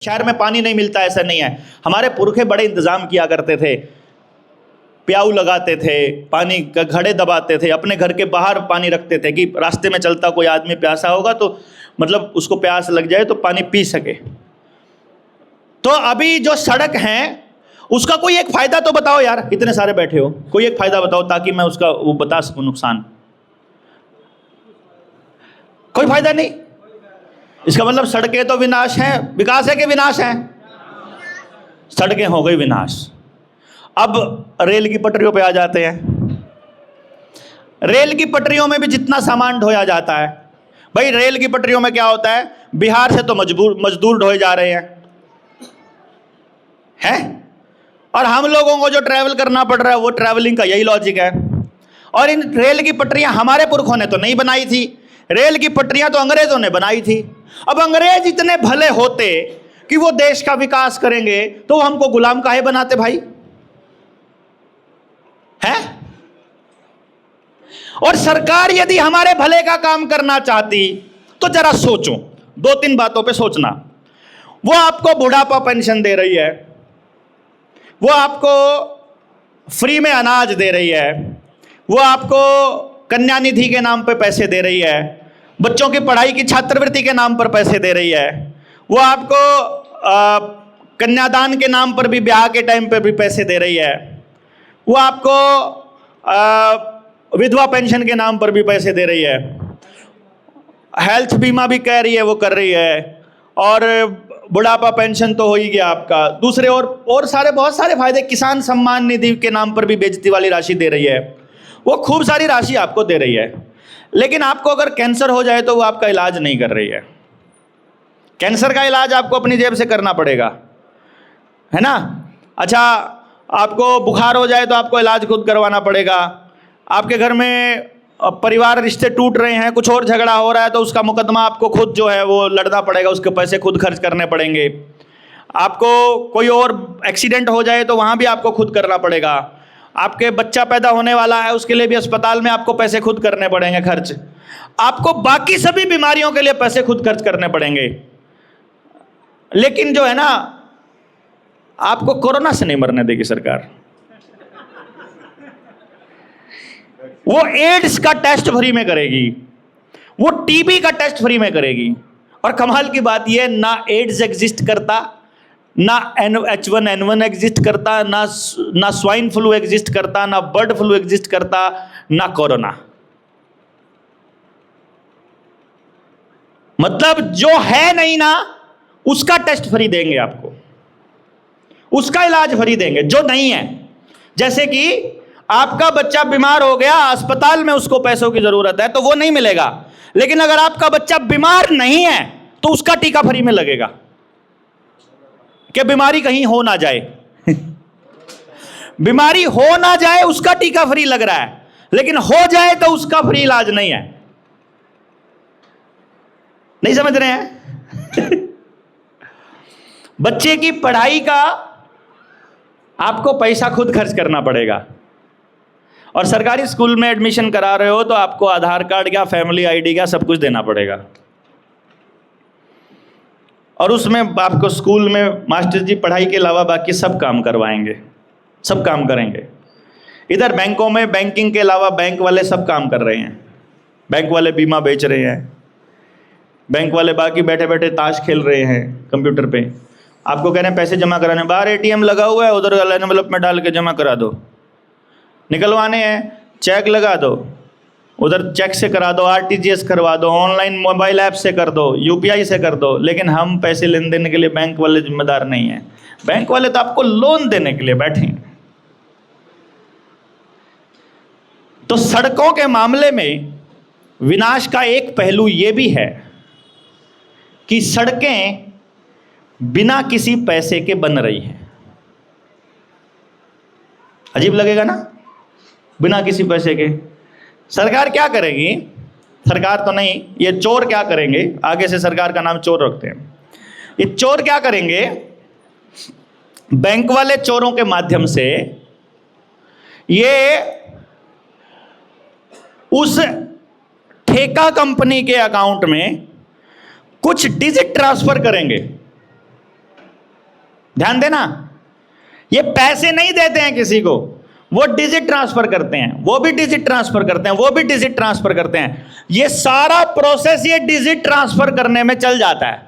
शहर में पानी नहीं मिलता ऐसा नहीं है। हमारे पुरखे बड़े इंतजाम किया करते थे, प्याऊ लगाते थे, पानी का घड़े दबाते थे, अपने घर के बाहर पानी रखते थे कि रास्ते में चलता कोई आदमी प्यासा होगा तो मतलब उसको प्यास लग जाए तो पानी पी सके। तो अभी जो सड़क है उसका कोई एक फायदा तो बताओ यार, इतने सारे बैठे हो, कोई एक फायदा बताओ ताकि मैं उसका वो बता सकूं नुकसान। कोई फायदा नहीं। इसका मतलब सड़कें तो विनाश हैं, विकास है कि विनाश है? सड़कें हो गई विनाश। अब रेल की पटरियों पे आ जाते हैं। रेल की पटरियों में भी जितना सामान ढोया जाता है, भाई रेल की पटरियों में क्या होता है, बिहार से तो मजदूर ढोए जा रहे हैं और हम लोगों को जो ट्रैवल करना पड़ रहा है वो ट्रैवलिंग का यही लॉजिक है। और इन रेल की पटरियां हमारे पुरखों ने तो नहीं बनाई थी, रेल की पटरियां तो अंग्रेजों ने बनाई थी। अब अंग्रेज इतने भले होते कि वो देश का विकास करेंगे तो वो हमको गुलाम काहे बनाते भाई? है? और सरकार यदि हमारे भले का काम करना चाहती तो जरा सोचो, दो तीन बातों पे सोचना। वो आपको बुढ़ापा पेंशन दे रही है, वो आपको फ्री में अनाज दे रही है, वो आपको कन्या निधि के नाम पे पैसे दे रही है, बच्चों की पढ़ाई की छात्रवृत्ति के नाम पर पैसे दे रही है, वो आपको कन्यादान के नाम पर भी ब्याह के टाइम पे भी पैसे दे रही है, वो आपको विधवा पेंशन के नाम पर भी पैसे दे रही है, हेल्थ बीमा भी कह रही है वो कर रही है, और बुढ़ापा पेंशन तो हो ही गया आपका, दूसरे और सारे बहुत सारे फायदे, किसान सम्मान निधि के नाम पर भी बेइज्जती वाली राशि दे रही है, वो खूब सारी राशि आपको दे रही है। लेकिन आपको अगर कैंसर हो जाए तो वो आपका इलाज नहीं कर रही है। कैंसर का इलाज आपको अपनी जेब से करना पड़ेगा, है ना? अच्छा, आपको बुखार हो जाए तो आपको इलाज खुद करवाना पड़ेगा। आपके घर में परिवार रिश्ते टूट रहे हैं, कुछ और झगड़ा हो रहा है तो उसका मुकदमा आपको खुद जो है वो लड़ना पड़ेगा, उसके पैसे खुद खर्च करने पड़ेंगे। आपको कोई और एक्सीडेंट हो जाए तो वहाँ भी आपको खुद करना पड़ेगा। आपके बच्चा पैदा होने वाला है उसके लिए भी अस्पताल में आपको पैसे खुद करने पड़ेंगे खर्च। आपको बाकी सभी बीमारियों के लिए पैसे खुद खर्च करने पड़ेंगे। लेकिन जो है ना, आपको कोरोना से नहीं मरने देगी सरकार। वो एड्स का टेस्ट फ्री में करेगी, वो टीबी का टेस्ट फ्री में करेगी। और कमाल की बात यह, ना एड्स एग्जिस्ट करता, ना H1N1 एग्जिस्ट करता, ना स्वाइन फ्लू एग्जिस्ट करता, ना बर्ड फ्लू एग्जिस्ट करता, ना कोरोना। मतलब जो है नहीं ना उसका टेस्ट फ्री देंगे आपको, उसका इलाज फ्री देंगे जो नहीं है। जैसे कि आपका बच्चा बीमार हो गया, अस्पताल में उसको पैसों की जरूरत है तो वो नहीं मिलेगा, लेकिन अगर आपका बच्चा बीमार नहीं है तो उसका टीका फ्री में लगेगा कि बीमारी कहीं हो ना जाए। बीमारी हो ना जाए उसका टीका फ्री लग रहा है, लेकिन हो जाए तो उसका फ्री इलाज नहीं है। नहीं समझ रहे हैं? बच्चे की पढ़ाई का आपको पैसा खुद खर्च करना पड़ेगा। और सरकारी स्कूल में एडमिशन करा रहे हो तो आपको आधार कार्ड का, फैमिली आईडी का सब कुछ देना पड़ेगा। और उसमें आपको स्कूल में मास्टर जी पढ़ाई के अलावा बाकी सब काम करवाएंगे, सब काम करेंगे। इधर बैंकों में बैंकिंग के अलावा बैंक वाले सब काम कर रहे हैं। बैंक वाले बीमा बेच रहे हैं, बैंक वाले बाकी बैठे बैठे ताश खेल रहे हैं कंप्यूटर पे। आपको कह रहे हैं पैसे जमा कराने, बाहर एटीएम लगा हुआ है, उधर एनवेलप में डाल के जमा करा दो। निकलवाने हैं, चेक लगा दो, उधर चेक से करा दो, आरटीजीएस करवा दो, ऑनलाइन मोबाइल ऐप से कर दो, यूपीआई से कर दो। लेकिन हम पैसे लेन देने के लिए बैंक वाले जिम्मेदार नहीं हैं। बैंक वाले तो आपको लोन देने के लिए बैठे हैं। तो सड़कों के मामले में विनाश का एक पहलू यह भी है कि सड़कें बिना किसी पैसे के बन रही हैं। अजीब लगेगा ना, बिना किसी पैसे के। सरकार क्या करेगी? सरकार तो नहीं, ये चोर क्या करेंगे? आगे से सरकार का नाम चोर रखते हैं। ये चोर क्या करेंगे? बैंक वाले चोरों के माध्यम से ये उस ठेका कंपनी के अकाउंट में कुछ डिजिट ट्रांसफर करेंगे। ध्यान देना, ये पैसे नहीं देते हैं किसी को, वो डिजिट ट्रांसफर करते हैं, वो भी डिजिट ट्रांसफर करते हैं, वो भी डिजिट ट्रांसफर करते हैं। ये सारा प्रोसेस ये डिजिट ट्रांसफर करने में चल जाता है।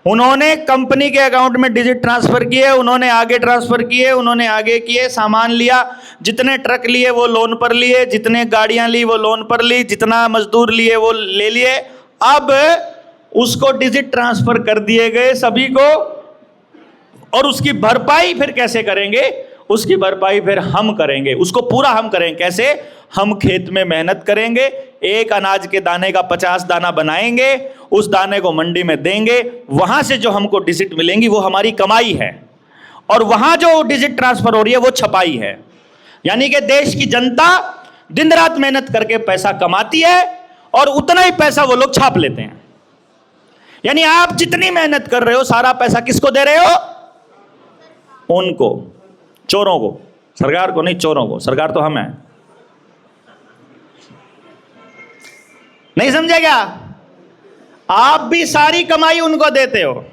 उन्होंने कंपनी के अकाउंट में डिजिट ट्रांसफर किए, उन्होंने आगे ट्रांसफर किए, उन्होंने आगे किए, सामान लिया, जितने ट्रक लिए वो लोन पर लिए, जितने गाड़ियां ली वो लोन पर ली, जितना मजदूर लिए वो ले लिए। अब उसको डिजिट ट्रांसफर कर दिए गए सभी को, और उसकी भरपाई फिर कैसे करेंगे? उसकी भरपाई फिर हम करेंगे, उसको पूरा हम करेंगे। कैसे? हम खेत में मेहनत करेंगे, एक अनाज के दाने का 50 दाना बनाएंगे, उस दाने को मंडी में देंगे, वहां से जो हमको डिजिट मिलेंगी वो हमारी कमाई है, और वहां जो डिजिट ट्रांसफर हो रही है वो छपाई है। यानी कि देश की जनता दिन रात मेहनत करके पैसा कमाती है और उतना ही पैसा वो लोग छाप लेते हैं। यानी आप जितनी मेहनत कर रहे हो सारा पैसा किसको दे रहे हो? उनको, चोरों को, सरकार को नहीं, चोरों को। सरकार तो हम हैं। नहीं समझे क्या? आप भी सारी कमाई उनको देते हो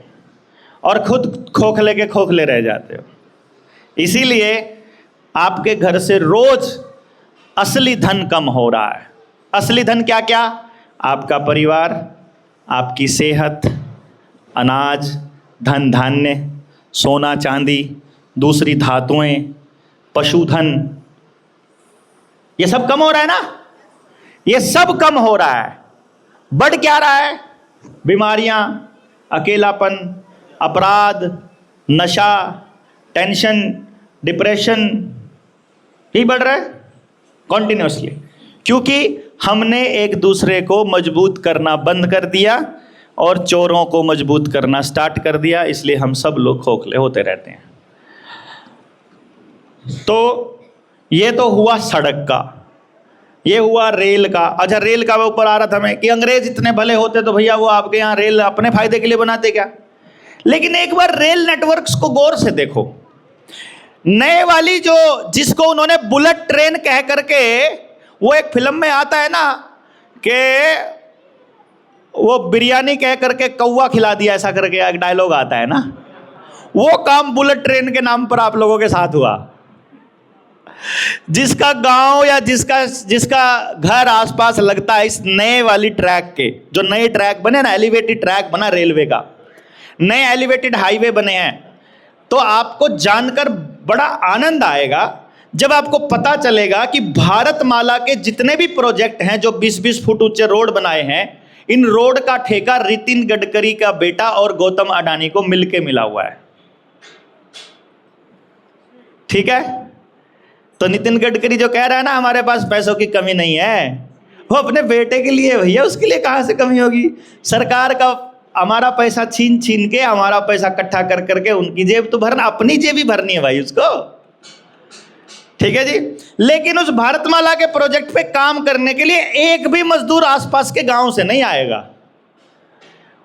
और खुद खोखले के खोखले रह जाते हो। इसीलिए आपके घर से रोज असली धन कम हो रहा है। असली धन क्या क्या? आपका परिवार, आपकी सेहत, अनाज, धन धान्य, सोना चांदी, दूसरी धातुएं, पशुधन, ये सब कम हो रहा है ना? ये सब कम हो रहा है। बढ़ क्या रहा है? बीमारियां, अकेलापन, अपराध, नशा, टेंशन, डिप्रेशन, ही बढ़ रहा है कॉन्टिन्यूसली, क्योंकि हमने एक दूसरे को मजबूत करना बंद कर दिया और चोरों को मजबूत करना स्टार्ट कर दिया। इसलिए हम सब लोग खोखले होते रहते हैं। तो ये तो हुआ सड़क का, ये हुआ रेल का। अच्छा, रेल का ऊपर आ रहा था मैं कि अंग्रेज इतने भले होते तो भैया वो आपके यहाँ रेल अपने फायदे के लिए बनाते क्या? लेकिन एक बार रेल नेटवर्क्स को गौर से देखो। नए वाली जो, जिसको उन्होंने बुलेट ट्रेन कह करके, वो एक फिल्म में आता है ना कि वो बिरयानी कह करके कौवा खिला दिया, ऐसा करके एक डायलॉग आता है ना। वो काम बुलेट ट्रेन के नाम पर आप लोगों के साथ हुआ। जिसका गांव या जिसका घर आसपास लगता है इस नए वाली ट्रैक के, जो नए ट्रैक बने ना, एलिवेटेड ट्रैक बना रेलवे का, नए एलिवेटेड हाईवे बने हैं, तो आपको जानकर बड़ा आनंद आएगा जब आपको पता चलेगा कि भारतमाला के जितने भी प्रोजेक्ट हैं, जो 20-20 फुट ऊंचे रोड बनाए हैं, इन रोड का ठेका नितिन गडकरी का बेटा और गौतम अडानी को मिलके मिला हुआ है। ठीक है? तो नितिन गडकरी जो कह रहा है ना हमारे पास पैसों की कमी नहीं है, वो अपने बेटे के लिए, भैया उसके लिए कहां से कमी होगी? सरकार का हमारा पैसा छीन छीन के, हमारा पैसा इकट्ठा कर करके उनकी जेब तो भरना, अपनी जेब ही भरनी है भाई उसको। ठीक है जी। लेकिन उस भारतमाला के प्रोजेक्ट पे काम करने के लिए एक भी मजदूर आसपास के गांव से नहीं आएगा।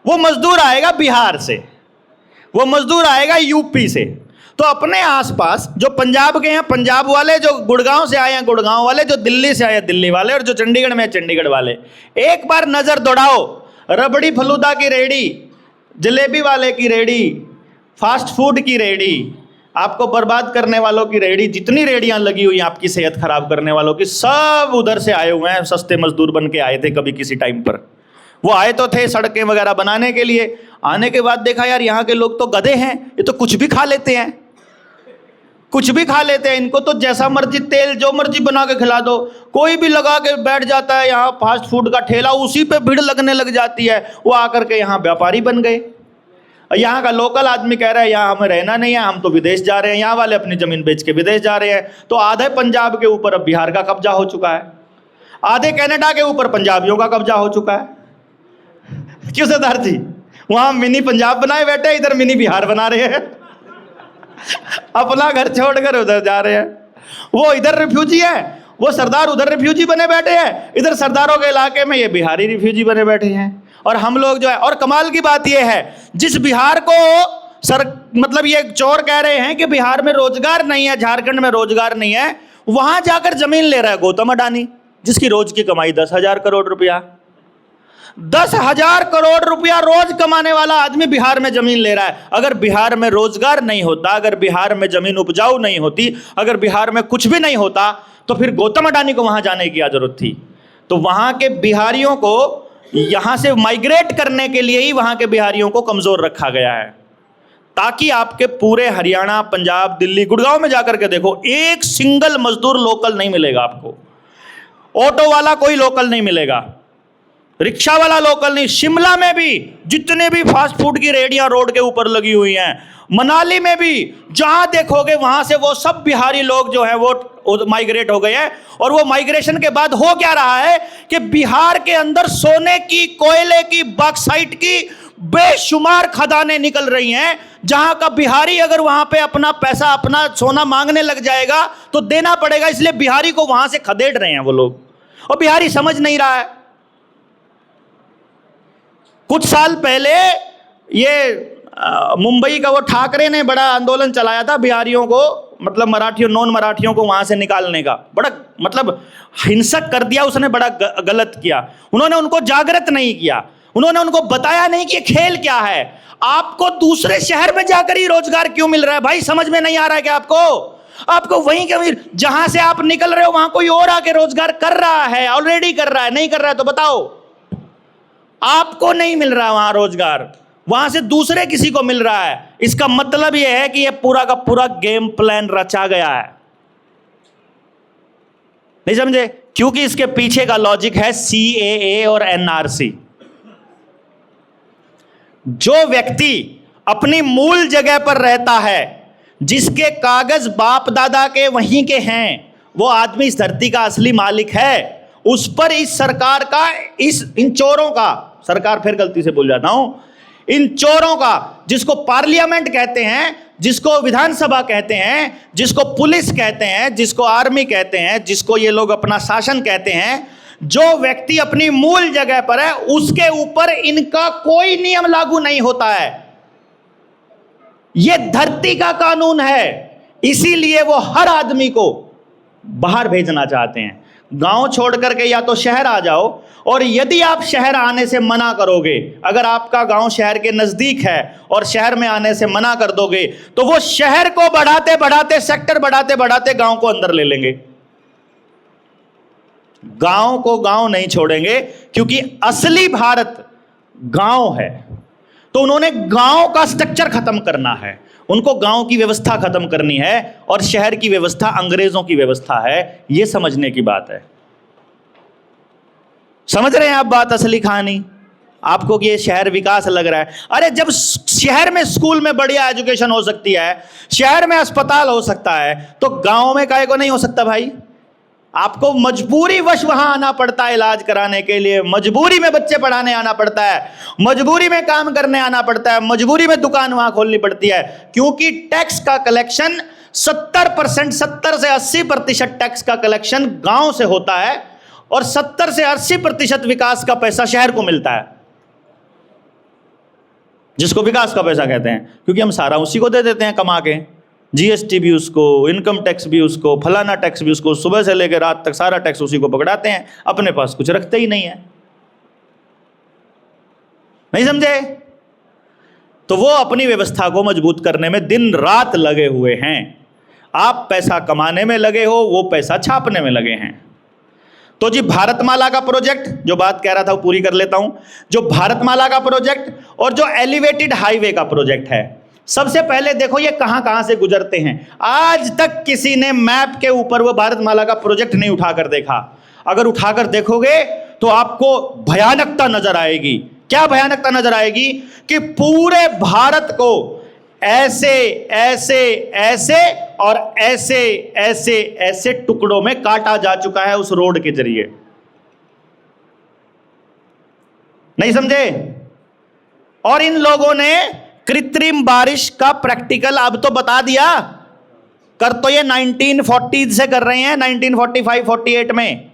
वो मजदूर आएगा बिहार से, वो मजदूर आएगा यूपी से। तो अपने आसपास जो पंजाब के हैं पंजाब वाले, जो गुड़गांव से आए हैं गुड़गांव वाले, जो दिल्ली से आए हैं दिल्ली वाले, और जो चंडीगढ़ में है चंडीगढ़ वाले, एक बार नजर दौड़ाओ। रबड़ी फलूदा की रेडी, जलेबी वाले की रेडी, फास्ट फूड की रेडी, आपको बर्बाद करने वालों की रेडी, जितनी रेडियां लगी हुई हैं आपकी सेहत खराब करने वालों की, सब उधर से आए हुए हैं। सस्ते मजदूर बन के आए थे कभी किसी टाइम पर। वो आए तो थे सड़कें वगैरह बनाने के लिए। आने के बाद देखा यार यहाँ के लोग तो गधे हैं, ये तो कुछ भी खा लेते हैं, कुछ भी खा लेते हैं। इनको तो जैसा मर्जी तेल जो मर्जी बना के खिला दो, कोई भी लगा के बैठ जाता है यहाँ फास्ट फूड का ठेला, उसी पे भीड़ लगने लग जाती है। वो आकर के यहाँ व्यापारी बन गए। यहाँ का लोकल आदमी कह रहा है यहाँ हमें रहना नहीं है, हम तो विदेश जा रहे हैं। यहाँ वाले अपनी जमीन बेच के विदेश जा रहे हैं। तो आधे पंजाब के ऊपर अब बिहार का कब्जा हो चुका है, आधे कनाडा के ऊपर पंजाबियों का कब्जा हो चुका है। क्यों सरदार जी? वहां मिनी पंजाब बनाए बैठे, इधर मिनी बिहार बना रहे हैं। अपना घर छोड़कर उधर जा रहे हैं। वो इधर रिफ्यूजी है, वो सरदार उधर रिफ्यूजी बने बैठे हैं, इधर सरदारों के इलाके में ये बिहारी रिफ्यूजी बने बैठे हैं। और हम लोग जो है, और कमाल की बात ये है, जिस बिहार को मतलब ये चोर कह रहे हैं कि बिहार में रोजगार नहीं है, झारखंड में रोजगार नहीं है, वहां जाकर जमीन ले रहा है गौतम अडानी, जिसकी रोज की कमाई 10,000 करोड़ रुपया। 10,000 करोड़ रुपया रोज कमाने वाला आदमी बिहार में जमीन ले रहा है। अगर बिहार में रोजगार नहीं होता, अगर बिहार में जमीन उपजाऊ नहीं होती, अगर बिहार में कुछ भी नहीं होता, तो फिर गौतम अडानी को वहां जाने की क्या जरूरत थी? तो वहां के बिहारियों को यहां से माइग्रेट करने के लिए ही वहां के बिहारियों को कमजोर रखा गया है, ताकि आपके पूरे हरियाणा, पंजाब, दिल्ली, गुड़गांव में जाकर के देखो, एक सिंगल मजदूर लोकल नहीं मिलेगा आपको। ऑटो वाला कोई लोकल नहीं मिलेगा, रिक्शा वाला लोकल नहीं। शिमला में भी जितने भी फास्ट फूड की रेहड़ियां रोड के ऊपर लगी हुई हैं, मनाली में भी जहां देखोगे वहां से वो सब बिहारी लोग जो है वो माइग्रेट हो गए हैं। और वो माइग्रेशन के बाद हो क्या रहा है कि बिहार के अंदर सोने की, कोयले की, बॉक्साइट की बेशुमार खदानें निकल रही हैं, जहां का बिहारी अगर वहां पे अपना पैसा, अपना सोना मांगने लग जाएगा तो देना पड़ेगा, इसलिए बिहारी को वहां से खदेड़ रहे हैं वो लोग, और बिहारी समझ नहीं रहा है। कुछ साल पहले ये मुंबई का वो ठाकरे ने बड़ा आंदोलन चलाया था बिहारियों को, मतलब मराठियों, नॉन मराठियों को वहां से निकालने का, बड़ा मतलब हिंसक कर दिया उसने, बड़ा गलत किया। उन्होंने उनको जागृत नहीं किया, उन्होंने उनको बताया नहीं कि खेल क्या है। आपको दूसरे शहर में जाकर ही रोजगार क्यों मिल रहा है भाई? समझ में नहीं आ रहा है कि आपको वहीं के जहां से आप निकल रहे हो वहां कोई और आके रोजगार कर रहा है, ऑलरेडी कर रहा है। नहीं कर रहा है तो बताओ, आपको नहीं मिल रहा वहां रोजगार, वहां से दूसरे किसी को मिल रहा है। इसका मतलब यह है कि यह पूरा का पूरा गेम प्लान रचा गया है। नहीं समझे? क्योंकि इसके पीछे का लॉजिक है CAA और NRC। जो व्यक्ति अपनी मूल जगह पर रहता है, जिसके कागज बाप दादा के वहीं के हैं, वो आदमी इस धरती का असली मालिक है। उस पर इस सरकार का, इन चोरों का, सरकार फिर गलती से बोल जाता हूं, इन चोरों का, जिसको पार्लियामेंट कहते हैं, जिसको विधानसभा कहते हैं, जिसको पुलिस कहते हैं, जिसको आर्मी कहते हैं, जिसको ये लोग अपना शासन कहते हैं, जो व्यक्ति अपनी मूल जगह पर है, उसके ऊपर इनका कोई नियम लागू नहीं होता है। यह धरती का कानून है। इसीलिए वो हर आदमी को बाहर भेजना चाहते हैं। गांव छोड़ करके या तो शहर आ जाओ, और यदि आप शहर आने से मना करोगे, अगर आपका गांव शहर के नजदीक है और शहर में आने से मना कर दोगे, तो वो शहर को बढ़ाते बढ़ाते, सेक्टर बढ़ाते बढ़ाते गांव को अंदर ले लेंगे। गांव को गांव नहीं छोड़ेंगे, क्योंकि असली भारत गांव है। तो उन्होंने गांव का स्ट्रक्चर खत्म करना है, उनको गांव की व्यवस्था खत्म करनी है, और शहर की व्यवस्था अंग्रेजों की व्यवस्था है। यह समझने की बात है। समझ रहे हैं आप बात, असली कहानी? आपको कि ये शहर विकास लग रहा है। अरे जब शहर में स्कूल में बढ़िया एजुकेशन हो सकती है, शहर में अस्पताल हो सकता है, तो गांव में काहे को नहीं हो सकता भाई? आपको मजबूरी वश वहां आना पड़ता है इलाज कराने के लिए, मजबूरी में बच्चे पढ़ाने आना पड़ता है, मजबूरी में काम करने आना पड़ता है, मजबूरी में दुकान वहां खोलनी पड़ती है। क्योंकि टैक्स का कलेक्शन 70%, 70 से 80% टैक्स का कलेक्शन गांव से होता है, और 70 से 80% विकास का पैसा शहर को मिलता है, जिसको विकास का पैसा कहते हैं। क्योंकि हम सारा उसी को दे देते हैं कमा के, GST भी उसको, इनकम टैक्स भी उसको, फलाना टैक्स भी उसको, सुबह से लेकर रात तक सारा टैक्स उसी को पकड़ाते हैं, अपने पास कुछ रखते ही नहीं है। नहीं समझे? तो वो अपनी व्यवस्था को मजबूत करने में दिन रात लगे हुए हैं। आप पैसा कमाने में लगे हो, वो पैसा छापने में लगे हैं। तो जी भारतमाला का प्रोजेक्ट, जो बात कह रहा था वो पूरी कर लेता हूं। जो भारतमाला का प्रोजेक्ट और जो एलिवेटेड हाईवे का प्रोजेक्ट है, सबसे पहले देखो ये कहां कहां से गुजरते हैं। आज तक किसी ने मैप के ऊपर वो भारतमाला का प्रोजेक्ट नहीं उठाकर देखा। अगर उठाकर देखोगे तो आपको भयानकता नजर आएगी। क्या भयानकता नजर आएगी? कि पूरे भारत को ऐसे ऐसे ऐसे और ऐसे ऐसे ऐसे टुकड़ों में काटा जा चुका है उस रोड के जरिए। नहीं समझे? और इन लोगों ने कृत्रिम बारिश का प्रैक्टिकल अब तो बता दिया। कर तो ये 1940 से कर रहे हैं, 1945-48 में,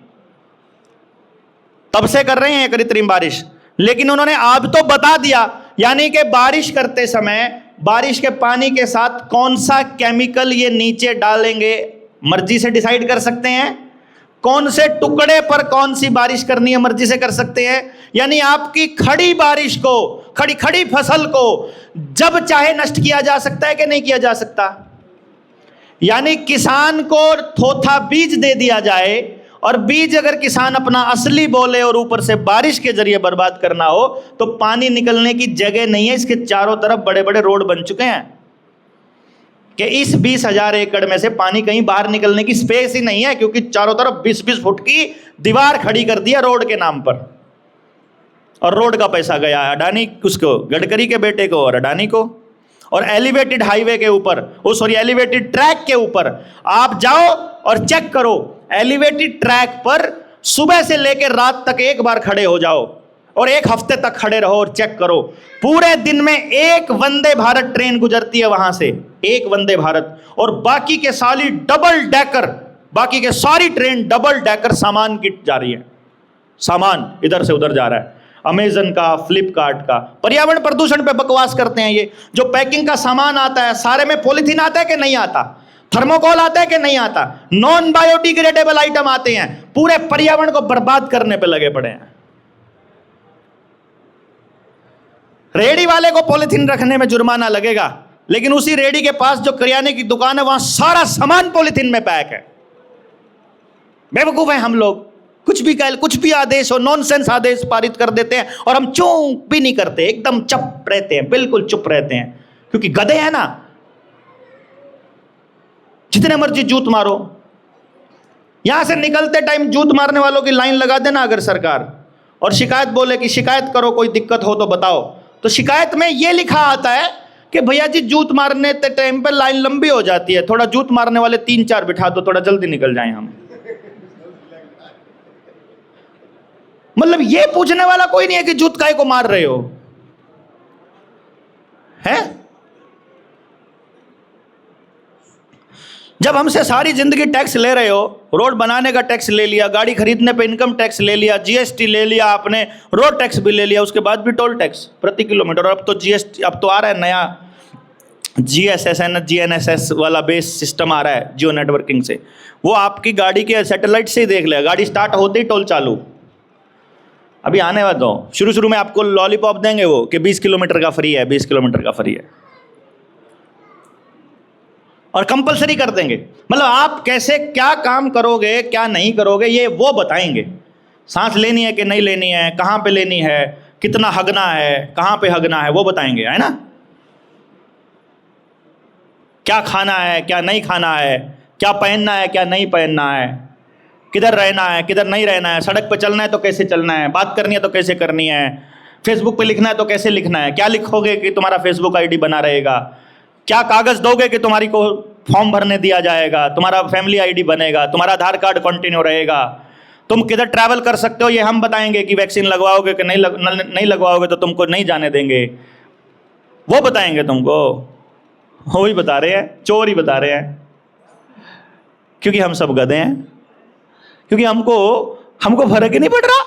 तब से कर रहे हैं कृत्रिम बारिश। लेकिन उन्होंने अब तो बता दिया, यानी कि बारिश करते समय बारिश के पानी के साथ कौन सा केमिकल ये नीचे डालेंगे, मर्जी से डिसाइड कर सकते हैं। कौन से टुकड़े पर कौन सी बारिश करनी है मर्जी से कर सकते हैं। यानी आपकी खड़ी बारिश को, खड़ी खड़ी फसल को जब चाहे नष्ट किया जा सकता है कि नहीं किया जा सकता। यानी किसान को थोथा बीज दे दिया जाए और बीज अगर किसान अपना असली बोले और ऊपर से बारिश के जरिए बर्बाद करना हो तो पानी निकलने की जगह नहीं है। इसके चारों तरफ बड़े बड़े रोड बन चुके हैं कि इस 20,000 एकड़ में से पानी कहीं बाहर निकलने की स्पेस ही नहीं है, क्योंकि चारों तरफ 20-20 फुट की दीवार खड़ी कर दिया रोड के नाम पर। और रोड का पैसा गया अडानी, उसको गडकरी के बेटे को और अडानी को। और एलिवेटेड हाईवे के ऊपर, एलिवेटेड ट्रैक के ऊपर आप जाओ और चेक करो, एलिवेटेड ट्रैक पर सुबह से लेकर रात तक एक बार खड़े हो जाओ और एक हफ्ते तक खड़े रहो और चेक करो, पूरे दिन में एक वंदे भारत ट्रेन गुजरती है वहां से, एक वंदे भारत, और बाकी के सारी डबल डेकर, बाकी के सारी ट्रेन डबल डेकर सामान की जा रही है, सामान इधर से उधर जा रहा है। अमेजन का, फ्लिपकार्ट का। पर्यावरण प्रदूषण पे बकवास करते हैं ये। जो पैकिंग का सामान आता है सारे में पॉलिथीन आता है कि नहीं आता, थर्मोकोल आता है कि नहीं आता, नॉन बायोडिग्रेडेबल आइटम आते हैं, पूरे पर्यावरण को बर्बाद करने पे लगे पड़े हैं। रेडी वाले को पॉलिथीन रखने में जुर्माना लगेगा, लेकिन उसी रेडी के पास जो किराने की दुकान है वहां सारा सामान पॉलिथीन में पैक है। बेवकूफ है हम लोग, कुछ भी आदेश हो, नॉनसेंस आदेश पारित कर देते हैं और हम चूक भी नहीं करते, एकदम चुप रहते हैं, बिल्कुल चुप रहते हैं, क्योंकि गधे हैं ना। जितने मर्जी जूत मारो, यहां से निकलते टाइम जूत मारने वालों की लाइन लगा देना अगर सरकार, और शिकायत बोले कि शिकायत करो, कोई दिक्कत हो तो बताओ, तो शिकायत में यह लिखा आता है कि भैया जी जूत मारने के टाइम पे लाइन लंबी हो जाती है, थोड़ा जूत मारने वाले 3-4 बिठा दो, थोड़ा जल्दी निकल जाएं हम। मतलब ये पूछने वाला कोई नहीं है कि जूत काहे को मार रहे हो, हैं? जब हमसे सारी जिंदगी टैक्स ले रहे हो, रोड बनाने का टैक्स ले लिया, गाड़ी खरीदने पे इनकम टैक्स ले लिया, जीएसटी ले लिया आपने, रोड टैक्स भी ले लिया, उसके बाद भी टोल टैक्स प्रति किलोमीटर, और अब तो जीएसटी, अब तो आ रहा है नया GNSS वाला बेस सिस्टम आ रहा है जियो नेटवर्किंग से, वो आपकी गाड़ी के सैटेलाइट से ही देख लेगा, गाड़ी स्टार्ट होते ही टोल चालू। अभी आने वाला हूँ, शुरू में आपको लॉलीपॉप देंगे वो कि 20 किलोमीटर का फ्री है, 20 किलोमीटर का फ्री है, और कंपलसरी कर देंगे। मतलब आप कैसे क्या काम करोगे क्या नहीं करोगे ये वो बताएंगे। सांस लेनी है कि नहीं लेनी है, कहाँ पे लेनी है, कितना हगना है, कहाँ पे हगना है, वो बताएंगे, है ना। क्या खाना है क्या नहीं खाना है, क्या पहनना है क्या नहीं पहनना है, किधर रहना है किधर नहीं रहना है, सड़क पे चलना है तो कैसे चलना है, बात करनी है तो कैसे करनी है, फेसबुक पे लिखना है तो कैसे लिखना है, क्या लिखोगे कि तुम्हारा फेसबुक आईडी बना रहेगा, क्या कागज दोगे कि तुम्हारी को फॉर्म भरने दिया जाएगा, तुम्हारा फैमिली आईडी बनेगा, तुम्हारा आधार कार्ड कंटिन्यू रहेगा, तुम किधर ट्रैवल कर सकते हो ये हम बताएंगे, कि वैक्सीन लगवाओगे कि नहीं लगवाओगे तो तुमको नहीं जाने देंगे, वो बताएंगे तुमको। वो ही बता रहे हैं, चोर ही बता रहे हैं, क्योंकि हम सब गधे हैं, क्योंकि हमको फर्क ही नहीं पड़ रहा,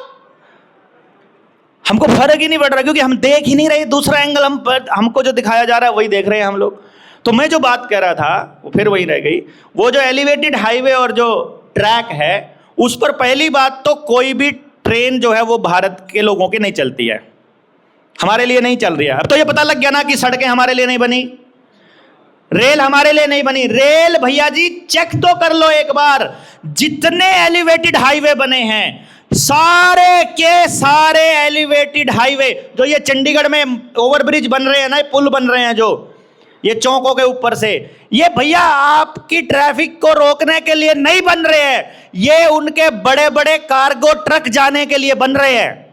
हमको फर्क ही नहीं पड़ रहा, क्योंकि हम देख ही नहीं रहे दूसरा एंगल, हमको जो दिखाया जा रहा है वही देख रहे हैं हम लोग। तो मैं जो बात कह रहा था वो फिर वही रह गई, वो जो एलिवेटेड हाईवे और जो ट्रैक है उस पर पहली बात तो कोई भी ट्रेन जो है वो भारत के लोगों की नहीं चलती है, हमारे लिए नहीं चल रही है। अब तो ये पता लग गया ना कि सड़कें हमारे लिए नहीं बनी, रेल हमारे लिए नहीं बनी। रेल भैया जी चेक तो कर लो एक बार, जितने एलिवेटेड हाईवे बने हैं सारे के सारे एलिवेटेड हाईवे, जो ये चंडीगढ़ में ओवरब्रिज बन रहे हैं ना, पुल बन रहे हैं जो ये चौकों के ऊपर से, ये भैया आपकी ट्रैफिक को रोकने के लिए नहीं बन रहे हैं, ये उनके बड़े बड़े कार्गो ट्रक जाने के लिए बन रहे हैं,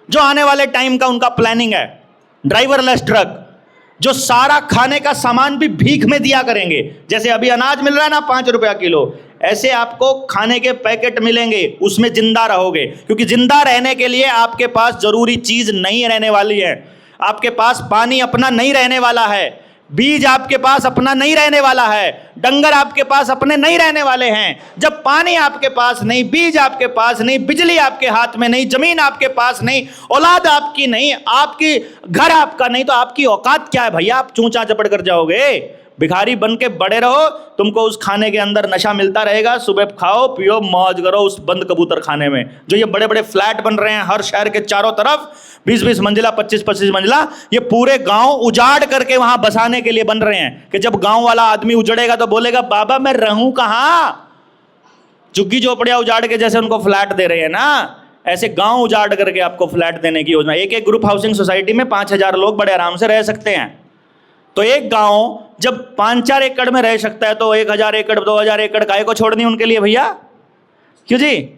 जो आने वाले टाइम का उनका प्लानिंग है। ड्राइवरलेस ट्रक जो सारा खाने का सामान भी भीख में दिया करेंगे, जैसे अभी अनाज मिल रहा है ना 5 रुपया किलो, ऐसे आपको खाने के पैकेट मिलेंगे, उसमें जिंदा रहोगे, क्योंकि जिंदा रहने के लिए आपके पास जरूरी चीज नहीं रहने वाली है। आपके पास पानी अपना नहीं रहने वाला है, बीज आपके पास अपना नहीं रहने वाला है, डंगर आपके पास अपने नहीं रहने वाले हैं। जब पानी आपके पास नहीं, बीज आपके पास नहीं, बिजली आपके हाथ में नहीं, जमीन आपके पास नहीं, औलाद आपकी नहीं, आपकी घर आपका नहीं, तो आपकी औकात क्या है भैया? आप चूंचा चपड़ कर जाओगे, भिखारी बन के बड़े रहो, तुमको उस खाने के अंदर नशा मिलता रहेगा, सुबह खाओ पियो मौज करो उस बंद कबूतर खाने में। जो ये बड़े बड़े फ्लैट बन रहे हैं हर शहर के चारों तरफ, 20-20 मंजिला, 25-25 मंजिला, ये पूरे गांव उजाड़ करके वहां बसाने के लिए बन रहे हैं कि जब गांव वाला आदमी उजड़ेगा तो बोलेगा बाबा मैं रहूं कहां। झुग्गी झोपड़ियां उजाड़ के जैसे उनको फ्लैट दे रहे हैं ना, ऐसे गांव उजाड़ करके आपको फ्लैट देने की योजना। एक एक ग्रुप हाउसिंग सोसाइटी में 5,000 लोग बड़े आराम से रह सकते हैं। तो एक गांव जब 5-4 एकड़ में रह सकता है तो 1,000 एकड़ 2,000 एकड़ काहे को छोड़नी उनके लिए भैया? क्यों जी?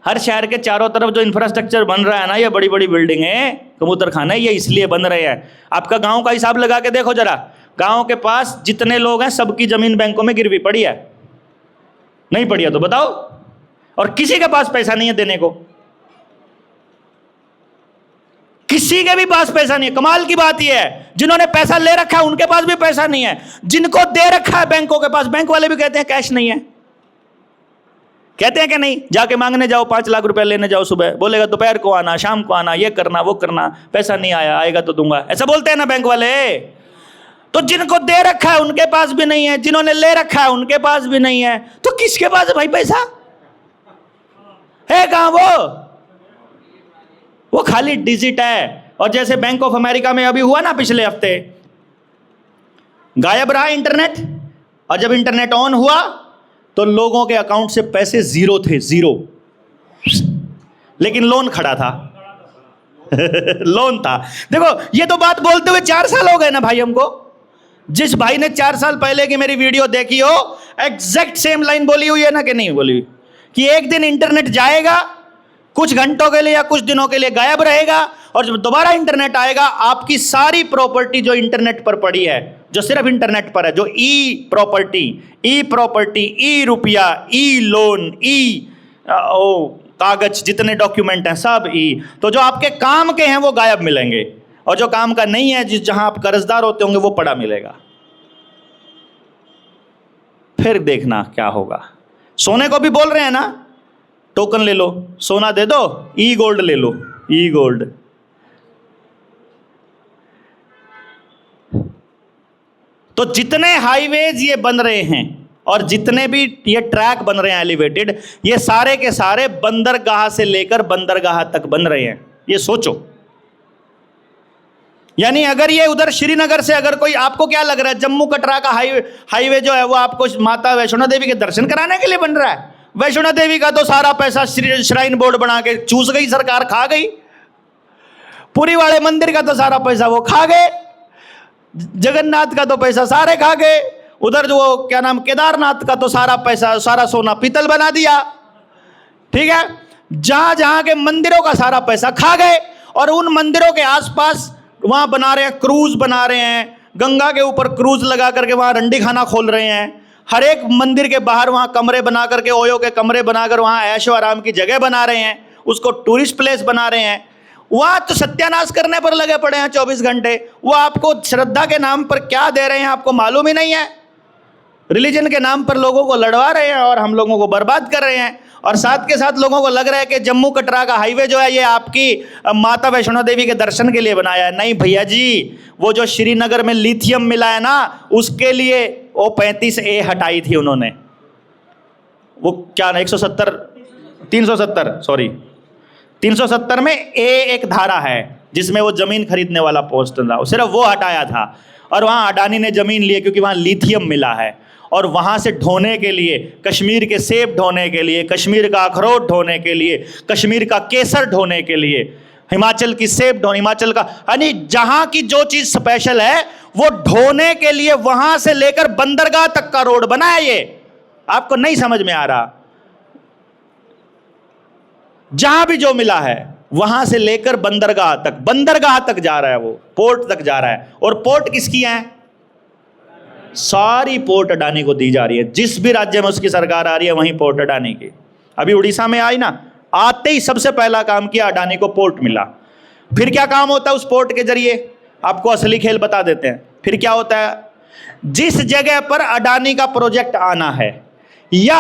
हर शहर के चारों तरफ जो इंफ्रास्ट्रक्चर बन रहा है ना, ये बड़ी बड़ी बिल्डिंग है, कबूतर खाने, ये इसलिए बन रहे हैं। आपका गांव का हिसाब लगा के देखो जरा, गांव के पास जितने लोग हैं सबकी जमीन बैंकों में गिरवी पड़ी है, नहीं पड़ी है तो बताओ, और किसी के पास पैसा नहीं है देने को, किसी के भी पास पैसा नहीं है। कमाल की बात यह है, जिन्होंने पैसा ले रखा है उनके पास भी पैसा नहीं है, जिनको दे रखा है बैंकों के पास, बैंक वाले भी कहते हैं कैश नहीं है। कहते हैं कि नहीं, जाके मांगने जाओ 5 लाख रुपए लेने जाओ, सुबह बोलेगा दोपहर को आना, शाम को आना, ये करना वो करना, पैसा नहीं आया, आएगा तो दूंगा, ऐसा बोलते हैं ना बैंक वाले। तो जिनको दे रखा है उनके पास भी नहीं है, जिन्होंने ले रखा है उनके पास भी नहीं है, तो किसके पास है भाई पैसा? है कहां वो खाली डिजिट है। और जैसे बैंक ऑफ अमेरिका में अभी हुआ ना पिछले हफ्ते, गायब रहा इंटरनेट, और जब इंटरनेट ऑन हुआ तो लोगों के अकाउंट से पैसे जीरो थे, जीरो, लेकिन लोन खड़ा था। लोन था। देखो ये तो बात बोलते हुए 4 साल हो गए ना भाई हमको। जिस भाई ने 4 साल पहले की मेरी वीडियो देखी हो, एग्जैक्ट सेम लाइन बोली हुई है ना कि नहीं बोली हुई, कि एक दिन इंटरनेट जाएगा, कुछ घंटों के लिए या कुछ दिनों के लिए गायब रहेगा, और जब दोबारा इंटरनेट आएगा आपकी सारी प्रॉपर्टी जो इंटरनेट पर पड़ी है, जो सिर्फ इंटरनेट पर है, जो ई प्रॉपर्टी, ई रुपया, ई लोन, ई कागज, जितने डॉक्यूमेंट हैं सब ई, तो जो आपके काम के हैं वो गायब मिलेंगे, और जो काम का नहीं है, जहां आप कर्जदार होते होंगे, वो पड़ा मिलेगा। फिर देखना क्या होगा। सोने को भी बोल रहे हैं ना, टोकन ले लो, सोना दे दो, ई गोल्ड ले लो, ई गोल्ड। तो जितने हाईवेज ये बन रहे हैं और जितने भी ये ट्रैक बन रहे हैं एलिवेटेड, ये सारे के सारे बंदरगाह से लेकर बंदरगाह तक बन रहे हैं। ये सोचो, यानी अगर ये उधर श्रीनगर से अगर कोई, आपको क्या लग रहा है जम्मू कटरा का हाईवे जो है वो आपको माता वैष्णो देवी के दर्शन कराने के लिए बन रहा है? वैष्णो देवी का तो सारा पैसा श्राइन बोर्ड बना के चूस गई सरकार, खा गई। पुरी वाले मंदिर का तो सारा पैसा वो खा गए, जगन्नाथ का तो पैसा सारे खा गए, उधर जो क्या नाम केदारनाथ का तो सारा पैसा, सारा सोना पीतल बना दिया, ठीक है। जहां जहां के मंदिरों का सारा पैसा खा गए, और उन मंदिरों के आसपास वहां बना रहे हैं, क्रूज बना रहे हैं, गंगा के ऊपर क्रूज लगा करके वहां रंडी खाना खोल रहे हैं, हर एक मंदिर के बाहर वहां कमरे बना करके, ओयो के कमरे बनाकर वहां ऐशो आराम की जगह बना रहे हैं, उसको टूरिस्ट प्लेस बना रहे हैं। वहां तो सत्यानाश करने पर लगे पड़े हैं 24 घंटे। वो आपको श्रद्धा के नाम पर क्या दे रहे हैं आपको मालूम ही नहीं है। रिलीजन के नाम पर लोगों को लड़वा रहे हैं और हम लोगों को बर्बाद कर रहे हैं, और साथ के साथ लोगों को लग रहा है कि जम्मू कटरा का हाईवे जो है ये आपकी माता वैष्णो देवी के दर्शन के लिए बनाया है। नहीं भैया जी, वो जो श्रीनगर में लिथियम मिला है ना, उसके लिए वो 35A हटाई थी उन्होंने। वो क्या 370 में A एक धारा है जिसमें वो जमीन खरीदने वाला पोस्ट था, सिर्फ वो हटाया था। और वहां अडानी ने जमीन ली क्योंकि वहां लिथियम मिला है, और वहां से ढोने के लिए, कश्मीर के सेब ढोने के लिए, कश्मीर का अखरोट ढोने के लिए, कश्मीर का केसर ढोने के लिए, हिमाचल की सेब ढोने, हिमाचल का, यानी जहां की जो चीज स्पेशल है वो ढोने के लिए वहां से लेकर बंदरगाह तक का रोड बना है। ये आपको नहीं समझ में आ रहा? जहां भी जो मिला है वहां से लेकर बंदरगाह तक जा रहा है, वो पोर्ट तक जा रहा है। और पोर्ट किसकी है? सारी पोर्ट अडानी को दी जा रही है। जिस भी राज्य में उसकी सरकार आ रही है वहीं पोर्ट अडानी की। अभी उड़ीसा में आई ना, आते ही सबसे पहला काम किया, अडानी को पोर्ट मिला। फिर क्या काम होता है उस पोर्ट के जरिए, आपको असली खेल बता देते हैं। फिर क्या होता है, जिस जगह पर अडानी का प्रोजेक्ट आना है या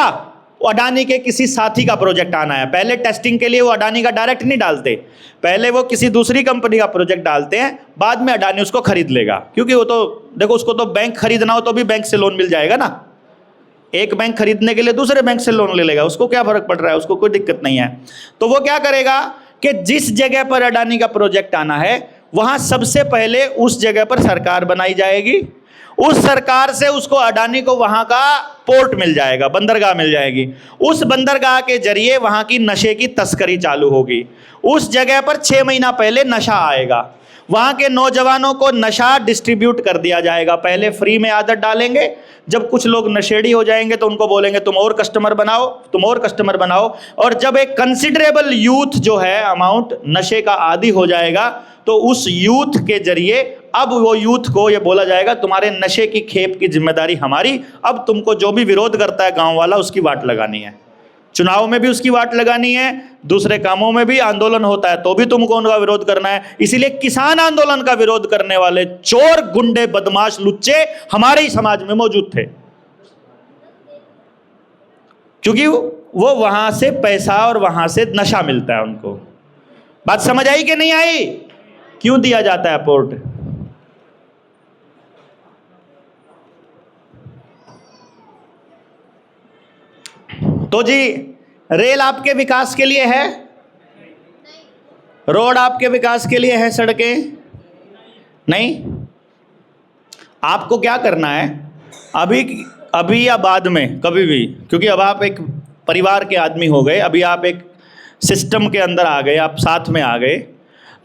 अडानी के किसी साथी का प्रोजेक्ट आना है, पहले टेस्टिंग के लिए वो अडानी का डायरेक्ट नहीं डालते, पहले वो किसी दूसरी कंपनी का प्रोजेक्ट डालते हैं, बाद में अडानी उसको खरीद लेगा। क्योंकि वो तो देखो, उसको तो बैंक खरीदना हो तो भी बैंक से लोन मिल जाएगा ना, एक बैंक खरीदने के लिए दूसरे बैंक से लोन ले लेगा, उसको क्या फर्क पड़ रहा है, उसको कोई दिक्कत नहीं है। तो वो क्या करेगा कि जिस जगह पर अडानी का प्रोजेक्ट आना है वहां सबसे पहले उस जगह पर सरकार बनाई जाएगी, उस सरकार से उसको अडानी को वहां का पोर्ट मिल जाएगा, बंदरगाह मिल जाएगी, उस बंदरगाह के जरिए वहां की नशे की तस्करी चालू होगी। उस जगह पर 6 महीना पहले नशा आएगा, वहां के नौजवानों को नशा डिस्ट्रीब्यूट कर दिया जाएगा, पहले फ्री में आदत डालेंगे, जब कुछ लोग नशेड़ी हो जाएंगे तो उनको बोलेंगे तुम और कस्टमर बनाओ, तुम और कस्टमर बनाओ, और जब एक कंसिडरेबल यूथ जो है अमाउंट नशे का आदी हो जाएगा तो उस यूथ के जरिए अब वो यूथ को ये बोला जाएगा तुम्हारे नशे की खेप की जिम्मेदारी हमारी, अब तुमको जो भी विरोध करता है गांव वाला उसकी वाट लगानी है, चुनाव में भी उसकी वाट लगानी है, दूसरे कामों में भी आंदोलन होता है तो भी तुमको उनका विरोध करना है। इसीलिए किसान आंदोलन का विरोध करने वाले चोर, गुंडे, बदमाश, लुच्चे हमारे ही समाज में मौजूद थे, क्योंकि वो वहां से पैसा और वहां से नशा मिलता है उनको। बात समझ आई कि नहीं आई? क्यों दिया जाता है पोर्ट? तो जी रेल आपके विकास के लिए है, रोड आपके विकास के लिए है, सड़कें नहीं। आपको क्या करना है अभी या बाद में, कभी भी, क्योंकि अब आप एक परिवार के आदमी हो गए, अभी आप एक सिस्टम के अंदर आ गए, आप साथ में आ गए,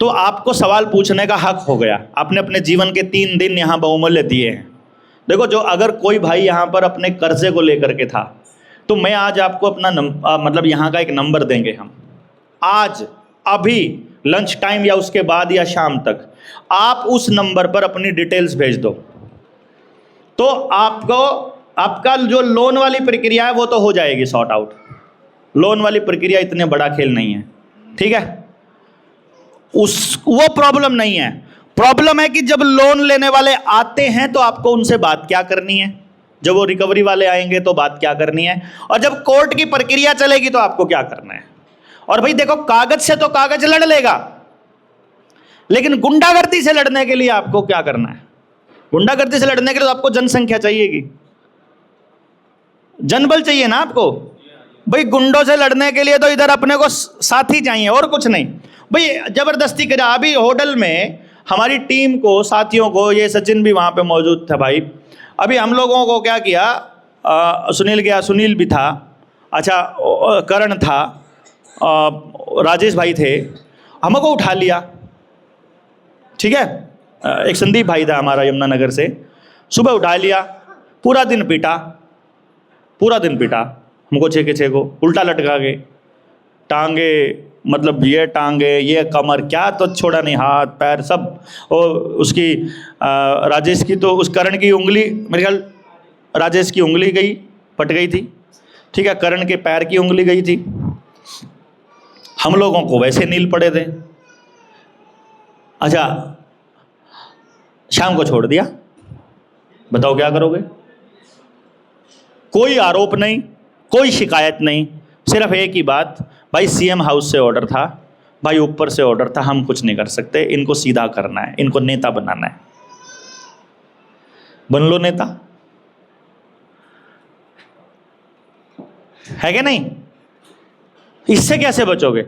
तो आपको सवाल पूछने का हक हो गया। आपने अपने जीवन के 3 दिन यहाँ बहुमूल्य दिए हैं। देखो, जो अगर कोई भाई यहाँ पर अपने कर्जे को लेकर के था, तो मैं आज आपको अपना मतलब यहाँ का एक नंबर देंगे हम, आज अभी लंच टाइम या उसके बाद या शाम तक आप उस नंबर पर अपनी डिटेल्स भेज दो, तो आपको आपका जो लोन वाली प्रक्रिया है वो तो हो जाएगी सॉर्ट आउट। लोन वाली प्रक्रिया इतने बड़ा खेल नहीं है, ठीक है, वो प्रॉब्लम नहीं है। प्रॉब्लम है कि जब लोन लेने वाले आते हैं तो आपको उनसे बात क्या करनी है, जब वो रिकवरी वाले आएंगे तो बात क्या करनी है, और जब कोर्ट की प्रक्रिया चलेगी तो आपको क्या करना है। और भाई देखो, कागज से तो कागज लड़ लेगा, लेकिन गुंडागर्दी से लड़ने के लिए आपको क्या करना है? गुंडागर्दी से लड़ने के लिए तो आपको जनसंख्या चाहिएगी, जनबल चाहिए ना आपको। भाई गुंडों से लड़ने के लिए तो इधर अपने को साथी चाहिए और कुछ नहीं। भाई जबरदस्ती करा, अभी होटल में हमारी टीम को, साथियों को, ये सचिन भी वहाँ पे मौजूद था भाई, अभी हम लोगों को क्या किया, सुनील गया, सुनील भी था, अच्छा करण था, राजेश भाई थे, हमको उठा लिया, ठीक है, एक संदीप भाई था हमारा यमुनानगर से, सुबह उठा लिया, पूरा दिन पीटा, पूरा दिन पीटा हमको, 6 के 6 को उल्टा लटका के, टांगे, मतलब ये टांगे, ये कमर, क्या तो छोड़ा नहीं, हाथ पैर सब। और उसकी राजेश की तो, उस करण की उंगली, मेरे ख्याल राजेश की उंगली गई, पट गई थी, ठीक है, करण के पैर की उंगली गई थी, हम लोगों को वैसे नील पड़े थे। अच्छा, शाम को छोड़ दिया, बताओ क्या करोगे? कोई आरोप नहीं, कोई शिकायत नहीं, सिर्फ एक ही बात, भाई सीएम हाउस से ऑर्डर था, भाई ऊपर से ऑर्डर था, हम कुछ नहीं कर सकते, इनको सीधा करना है, इनको नेता बनाना है। बन लो नेता, है कि नहीं? इससे कैसे बचोगे?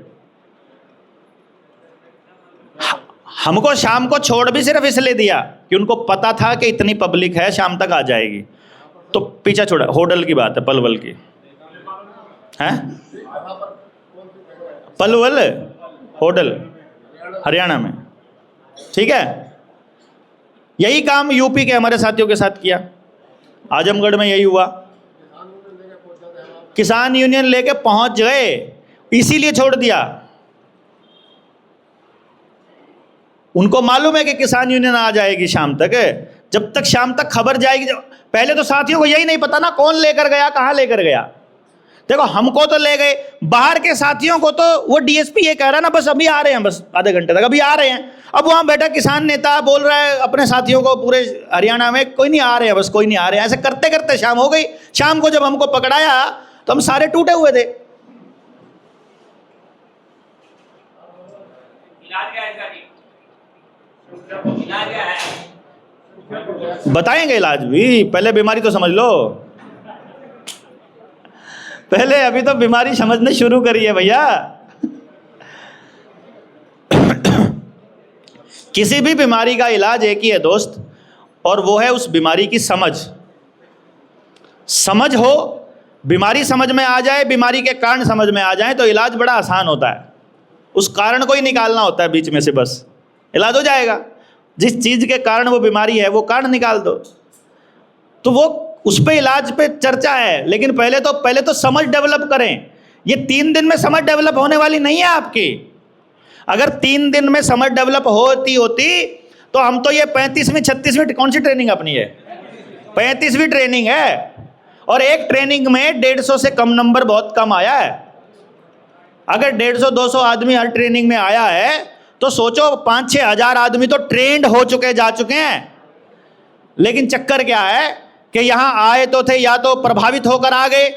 हमको शाम को छोड़ भी सिर्फ इसलिए दिया कि उनको पता था कि इतनी पब्लिक है, शाम तक आ जाएगी, तो पीछा छोड़ा। होटल की बात है, पलवल की है, पलवल होटल हरियाणा में, ठीक है। यही काम यूपी के हमारे साथियों के साथ किया, आजमगढ़ में यही हुआ, किसान यूनियन लेके पहुंच गए, इसीलिए छोड़ दिया। उनको मालूम है कि किसान यूनियन आ जाएगी शाम तक, जब तक शाम तक खबर जाएगी। पहले तो साथियों को यही नहीं पता ना कौन लेकर गया, कहाँ लेकर गया। देखो, हमको तो ले गए, बाहर के साथियों को तो वो डीएसपी ये कह रहा है ना, बस अभी आ रहे हैं, बस आधे घंटे तक अभी आ रहे हैं। अब वहाँ बैठा किसान नेता बोल रहा है अपने साथियों को पूरे हरियाणा में, कोई नहीं आ रहे हैं, बस कोई नहीं आ रहे हैं। ऐसे करते करते शाम हो गई। शाम को जब हमको पकड़ाया तो हम सारे टूटे हुए थे। बताएंगे इलाज भी, पहले बीमारी तो समझ लो। पहले अभी तो बीमारी समझने शुरू करी है भैया। किसी भी बीमारी का इलाज एक ही है दोस्त, और वो है उस बीमारी की समझ। समझ हो, बीमारी समझ में आ जाए, बीमारी के कारण समझ में आ जाए तो इलाज बड़ा आसान होता है। उस कारण को ही निकालना होता है बीच में से, बस इलाज हो जाएगा। जिस चीज के कारण वो बीमारी है वो कारण निकाल दो, तो वो उस पे इलाज पे चर्चा है। लेकिन पहले तो समझ डेवलप करें। ये 3 दिन में समझ डेवलप होने वाली नहीं है आपकी। अगर 3 दिन में समझ डेवलप होती तो हम तो ये 35वीं 36वीं कौन सी ट्रेनिंग अपनी है, 35वीं ट्रेनिंग है, और एक ट्रेनिंग में 150 से कम नंबर बहुत कम आया है। अगर 150-200 आदमी हर ट्रेनिंग में आया है तो सोचो 5-6 हजार आदमी तो ट्रेंड हो जा चुके हैं। लेकिन चक्कर क्या है कि यहां आए तो थे, या तो प्रभावित होकर आ गए।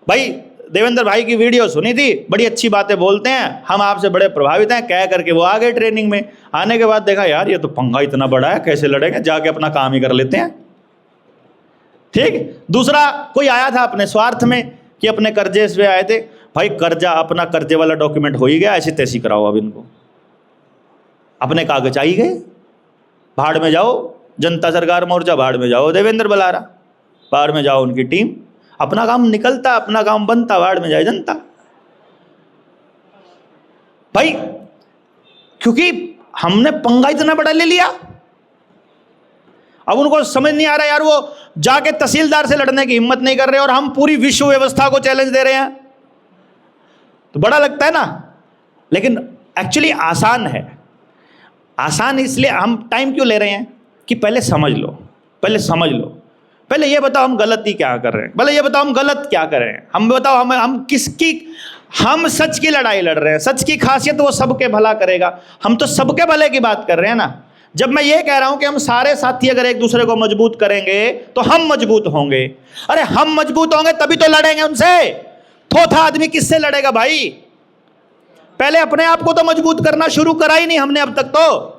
भाई देवेंद्र भाई की वीडियो सुनी थी, बड़ी अच्छी बातें बोलते हैं, हम आपसे बड़े प्रभावित हैं, कह करके वो आ गए ट्रेनिंग में। आने के बाद देखा यार ये तो पंगा इतना बड़ा है, कैसे लड़ेंगे, जाके अपना काम ही कर लेते हैं। ठीक। दूसरा कोई आया था अपने स्वार्थ में कि अपने कर्जे से आए थे। भाई कर्जा, अपना कर्जे वाला डॉक्यूमेंट हो ही गया, ऐसी तैसी कराओ अब इनको, अपने कागज आ ही गए, भाड़ में जाओ। जनता सरकार मोर्चा भाड़ में जाओ, देवेंद्र बलारा भाड़ में जाओ, उनकी टीम, अपना काम निकलता, अपना काम बनता, भाड़ में जाए जनता। भाई क्योंकि हमने पंगा इतना बड़ा ले लिया। अब उनको समझ नहीं आ रहा यार, वो जाके तहसीलदार से लड़ने की हिम्मत नहीं कर रहे, और हम पूरी विश्व व्यवस्था को चैलेंज दे रहे हैं। तो बड़ा लगता है ना। लेकिन एक्चुअली आसान है। आसान इसलिए हम टाइम क्यों ले रहे हैं कि पहले समझ लो, पहले समझ लो, पहले ये बताओ हम गलती क्या कर रहे हैं, पहले ये बताओ हम गलत क्या कर रहे हैं, हम बताओ हम सच की लड़ाई लड़ रहे हैं। सच की खासियत वो सबके भला करेगा। हम तो सबके भले की बात कर रहे हैं ना। जब मैं ये कह रहा हूं कि हम सारे साथी अगर एक दूसरे को मजबूत करेंगे तो हम मजबूत होंगे। अरे हम मजबूत होंगे तभी तो लड़ेंगे उनसे। थोथा आदमी किससे लड़ेगा भाई? पहले अपने आप को तो मजबूत करना शुरू करा ही नहीं हमने अब तक। तो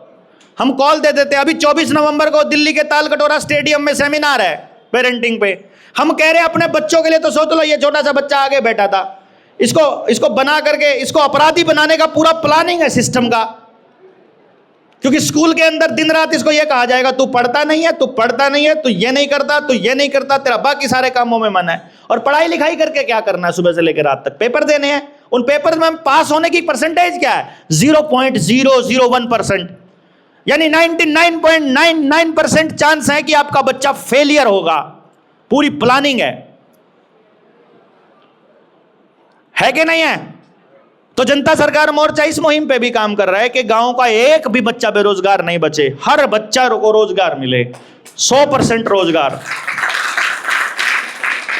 हम कॉल दे देते। अभी 24 नवंबर को दिल्ली के तालकटोरा स्टेडियम में सेमिनार है पेरेंटिंग पे। हम कह रहे हैं अपने बच्चों के लिए तो सोच लो, ये छोटा सा बच्चा आगे बैठा था, इसको बना करके इसको अपराधी बनाने का पूरा प्लानिंग है सिस्टम का। क्योंकि स्कूल के अंदर दिन रात इसको यह कहा जाएगा तू पढ़ता नहीं है, तू पढ़ता नहीं है, तू ये नहीं करता, तू ये नहीं करता, तेरा बाकी सारे कामों में मन है। और पढ़ाई लिखाई करके क्या करना है? सुबह से लेकर रात तक पेपर देने हैं। उन पेपर में पास होने की परसेंटेज क्या है? 0.001%, यानी 99.99% चांस है कि आपका बच्चा फेलियर होगा। पूरी प्लानिंग है कि नहीं है? तो जनता सरकार मोर्चा इस मुहिम पे भी काम कर रहा है कि गांव का एक भी बच्चा बेरोजगार नहीं बचे, हर बच्चा को रोजगार मिले, 100% रोजगार।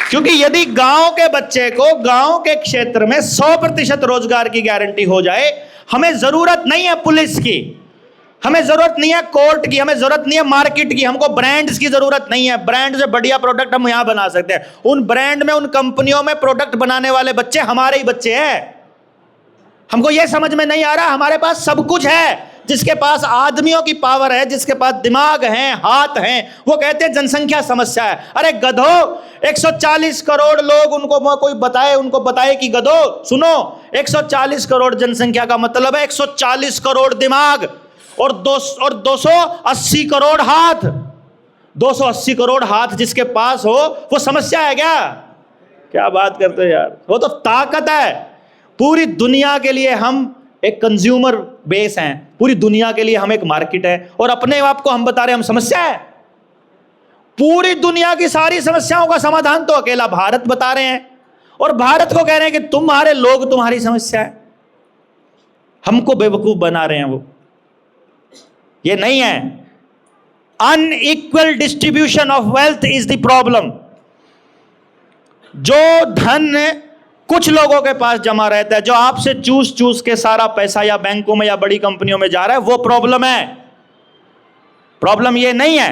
क्योंकि यदि गांव के बच्चे को गांव के क्षेत्र में 100% रोजगार की गारंटी हो जाए, हमें जरूरत नहीं है पुलिस की, हमें जरूरत नहीं है कोर्ट की, हमें जरूरत नहीं है मार्केट की, हमको ब्रांड्स की जरूरत नहीं है। ब्रांड से बढ़िया प्रोडक्ट हम यहां बना सकते हैं। उन ब्रांड में, उन कंपनियों में प्रोडक्ट बनाने वाले बच्चे हमारे ही बच्चे हैं। हमको यह समझ में नहीं आ रहा, हमारे पास सब कुछ है। जिसके पास आदमियों की पावर है, जिसके पास दिमाग है, हाथ हैं, वो कहते हैं जनसंख्या समस्या है। अरे गधो, 140 करोड़ लोग, उनको कोई बताए, उनको बताए कि गधो सुनो, 140 करोड़ जनसंख्या का मतलब है 140 करोड़ दिमाग और 280 करोड़ हाथ। 280 करोड़ हाथ जिसके पास हो, वो समस्या है क्या? क्या बात करते हो यार, वो तो ताकत है। पूरी दुनिया के लिए हम एक कंज्यूमर बेस हैं, पूरी दुनिया के लिए हम एक मार्केट है, और अपने आप को हम बता रहे हैं हम समस्या है। पूरी दुनिया की सारी समस्याओं का समाधान तो अकेला भारत बता रहे हैं, और भारत को कह रहे हैं कि तुम्हारे लोग तुम्हारी समस्या है। हमको बेवकूफ बना रहे हैं वो। ये नहीं है। Unequal distribution of wealth is the problem. जो धन कुछ लोगों के पास जमा रहता है, जो आपसे चूस के सारा पैसा या बैंकों में या बड़ी कंपनियों में जा रहा है, वो प्रॉब्लम है। प्रॉब्लम ये नहीं है,